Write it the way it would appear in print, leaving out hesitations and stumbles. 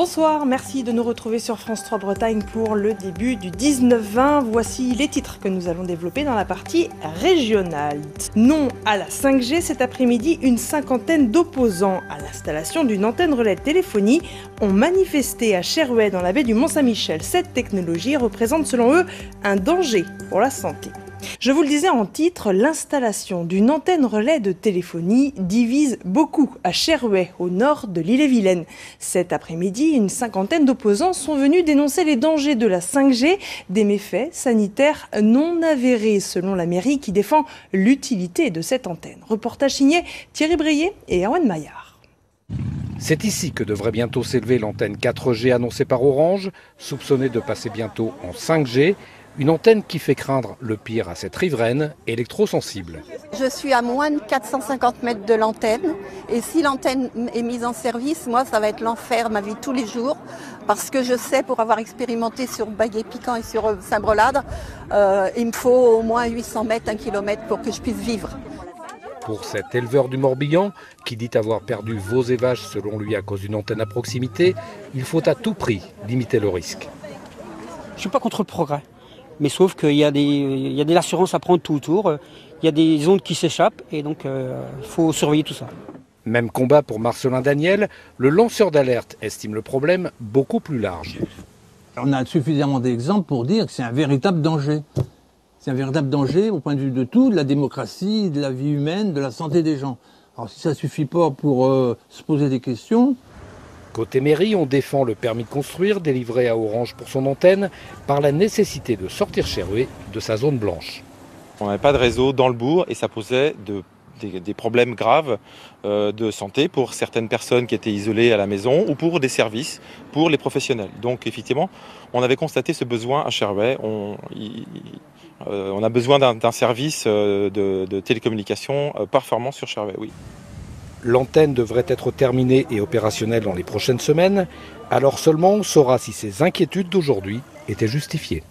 Bonsoir, merci de nous retrouver sur France 3 Bretagne pour le début du 19-20. Voici les titres que nous allons développer dans la partie régionale. Non à la 5G, cet après-midi, une cinquantaine d'opposants à l'installation d'une antenne relais de téléphonie ont manifesté à Cherouet dans la baie du Mont-Saint-Michel. Cette technologie représente selon eux un danger pour la santé. Je vous le disais en titre, l'installation d'une antenne relais de téléphonie divise beaucoup à Cherouet, au nord de l'Ille-et-Vilaine. Cet après-midi, une cinquantaine d'opposants sont venus dénoncer les dangers de la 5G, des méfaits sanitaires non avérés selon la mairie qui défend l'utilité de cette antenne. Reportage signé Thierry Brillet et Erwan Maillard. C'est ici que devrait bientôt s'élever l'antenne 4G annoncée par Orange, soupçonnée de passer bientôt en 5G. Une antenne qui fait craindre le pire à cette riveraine électrosensible. Je suis à moins de 450 mètres de l'antenne et si l'antenne est mise en service, moi ça va être l'enfer, ma vie tous les jours. Parce que je sais, pour avoir expérimenté sur Baillet-Piquant et sur Saint-Brelade, il me faut au moins 800 mètres, 1 kilomètre pour que je puisse vivre. Pour cet éleveur du Morbihan, qui dit avoir perdu veaux et vaches selon lui à cause d'une antenne à proximité, il faut à tout prix limiter le risque. Je ne suis pas contre le progrès. Mais sauf qu'il y a des assurances à prendre tout autour, il y a des ondes qui s'échappent et donc il faut surveiller tout ça. Même combat pour Marcelin Daniel, le lanceur d'alerte estime le problème beaucoup plus large. On a suffisamment d'exemples pour dire que c'est un véritable danger. C'est un véritable danger au point de vue de tout, de la démocratie, de la vie humaine, de la santé des gens. Alors si ça ne suffit pas pour se poser des questions... Côté mairie, on défend le permis de construire délivré à Orange pour son antenne par la nécessité de sortir Cherouet de sa zone blanche. On n'avait pas de réseau dans le bourg et ça posait des problèmes graves de santé pour certaines personnes qui étaient isolées à la maison ou pour des services pour les professionnels. Donc effectivement, on avait constaté ce besoin à Cherouet. On a besoin d'un service de télécommunication performant sur Cherouet, oui. L'antenne devrait être terminée et opérationnelle dans les prochaines semaines. Alors seulement on saura si ces inquiétudes d'aujourd'hui étaient justifiées.